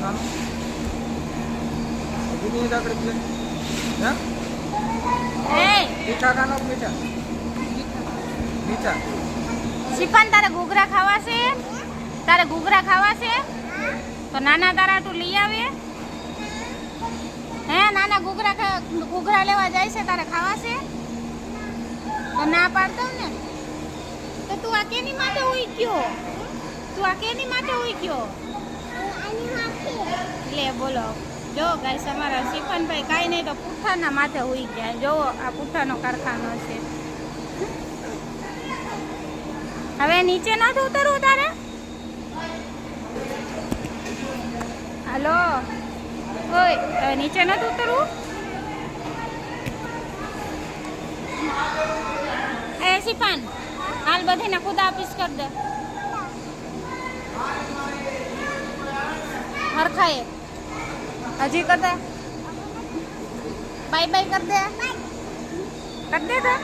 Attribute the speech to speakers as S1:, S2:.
S1: કાનો દીદી દાકડ play હે મીઠા કાનો મીઠા મીઠા
S2: શિફાન તારે ઘૂઘરા ખાવા છે? તારે ઘૂઘરા ખાવા છે? તો નાના તારાટું લઈ આવે. હે નાના ઘૂઘરા લેવા જાય છે, તારે ખાવા છે? તો ના પાડ દઉં ને. તો તું આ કેની માટે હોઈ ગયો? તું આ કેની માટે હોઈ ગયો? લે બોલો. જો ગાઈસ અમારા શિફાનભાઈ કાંઈ નહીં તો પુઠ્ઠાના માથે હોઈ ગયા. જો આ પુઠ્ઠાનો કારખાનો છે. હવે નીચે નથી ઉતરવું તારે? હાલો ઓય, હવે નીચે નથી ઉતરવું? એ શિફાન હાલ બધીને ખુદા આપીશ કર દે હરખાએ. હજી કર દે. બાય બાય કર દે. કર દે.